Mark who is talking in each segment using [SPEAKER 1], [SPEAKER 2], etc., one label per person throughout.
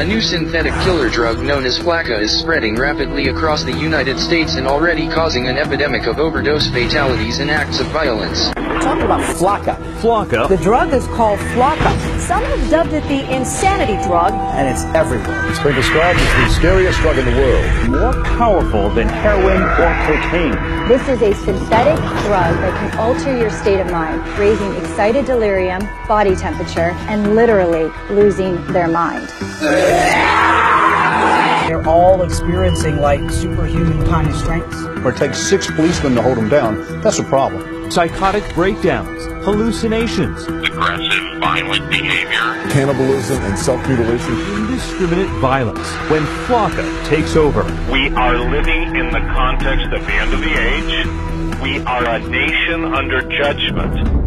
[SPEAKER 1] A new synthetic killer drug known as flakka is spreading rapidly across the United States and already causing an epidemic of overdose fatalities and acts of violence.
[SPEAKER 2] We're talking about flakka.
[SPEAKER 3] Flakka?
[SPEAKER 2] The drug is called flakka.
[SPEAKER 4] Some have dubbed it the insanity drug.
[SPEAKER 2] And it's everywhere.
[SPEAKER 5] It's been described as the scariest drug in the world.
[SPEAKER 3] More powerful than heroin or cocaine.
[SPEAKER 4] This is a synthetic drug that can alter your state of mind, raising excited delirium, body temperature, and literally losing their mind.
[SPEAKER 2] They're all experiencing like superhuman kind of strengths.
[SPEAKER 5] It takes 6 policemen to hold them down. That's a problem.
[SPEAKER 3] Psychotic breakdowns, hallucinations,
[SPEAKER 6] aggressive, violent behavior,
[SPEAKER 5] Cannibalism and self-mutilation.
[SPEAKER 3] indiscriminate violence. When flakka takes over,
[SPEAKER 6] We are living in the context of the end of the age. We are a nation under judgment.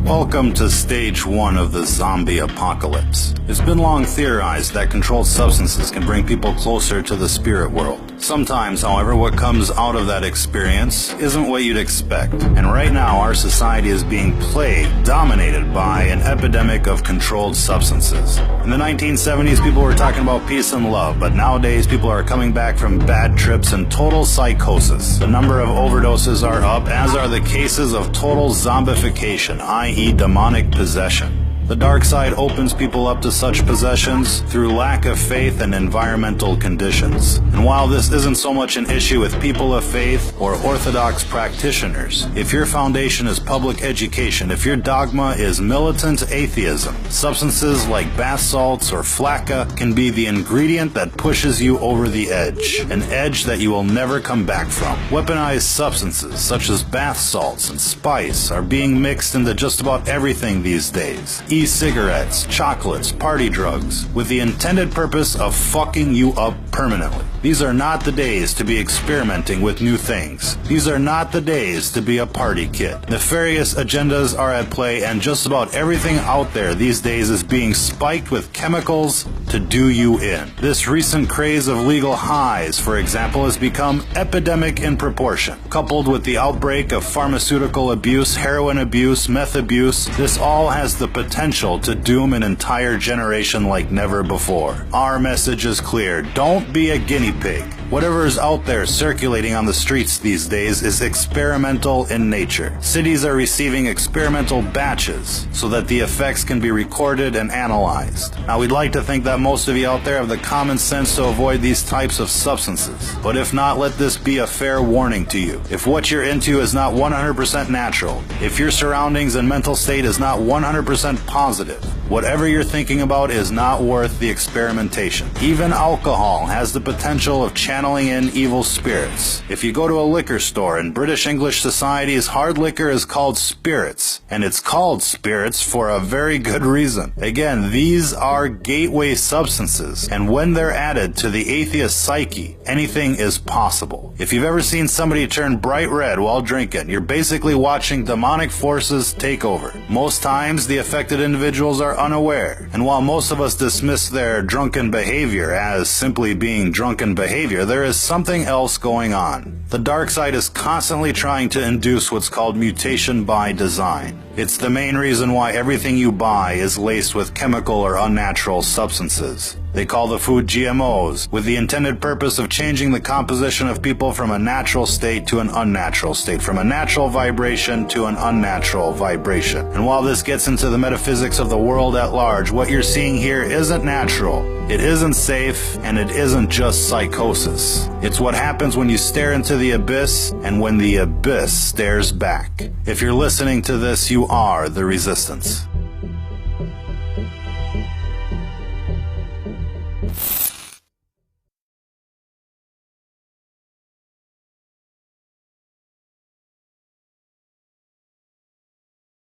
[SPEAKER 7] Welcome to stage 1 of the zombie apocalypse. It's been long theorized that controlled substances can bring people closer to the spirit world. Sometimes, however, what comes out of that experience isn't what you'd expect. And right now, our society is being plagued, dominated by an epidemic of controlled substances. In the 1970s, people were talking about peace and love, but nowadays people are coming back from bad trips and total psychosis. The number of overdoses are up, as are the cases of total zombification, i.e. demonic possession. The dark side opens people up to such possessions through lack of faith and environmental conditions. And while this isn't so much an issue with people of faith or orthodox practitioners, if your foundation is public education, if your dogma is militant atheism, substances like bath salts or flakka can be the ingredient that pushes you over the edge, an edge that you will never come back from. Weaponized substances such as bath salts and spice are being mixed into just about everything these days. E-cigarettes, chocolates, party drugs, with the intended purpose of fucking you up permanently. These are not the days to be experimenting with new things. These are not the days to be a party kid. Nefarious agendas are at play, and just about everything out there these days is being spiked with chemicals to do you in. This recent craze of legal highs, for example, has become epidemic in proportion. Coupled with the outbreak of pharmaceutical abuse, heroin abuse, meth abuse, this all has the potential to doom an entire generation like never before. Our message is clear. Don't be a guinea pig. Whatever is out there circulating on the streets these days is experimental in nature. Cities are receiving experimental batches so that the effects can be recorded and analyzed. Now, we'd like to think that most of you out there have the common sense to avoid these types of substances. But if not, let this be a fair warning to you. If what you're into is not 100% natural, if your surroundings and mental state is not 100% positive, whatever you're thinking about is not worth the experimentation. Even alcohol has the potential of channeling in evil spirits. If you go to a liquor store in British English societies, hard liquor is called spirits, and it's called spirits for a very good reason. Again, these are gateway substances, and when they're added to the atheist psyche, anything is possible. If you've ever seen somebody turn bright red while drinking, you're basically watching demonic forces take over. Most times, the affected individuals are unaware, and while most of us dismiss their drunken behavior as simply being drunken behavior, there is something else going on. The dark side is constantly trying to induce what's called mutation by design. It's the main reason why everything you buy is laced with chemical or unnatural substances. They call the food GMOs, with the intended purpose of changing the composition of people from a natural state to an unnatural state, from a natural vibration to an unnatural vibration. And while this gets into the metaphysics of the world at large, what you're seeing here isn't natural, it isn't safe, and it isn't just psychosis. It's what happens when you stare into the abyss, and when the abyss stares back. If you're listening to this, you are the resistance.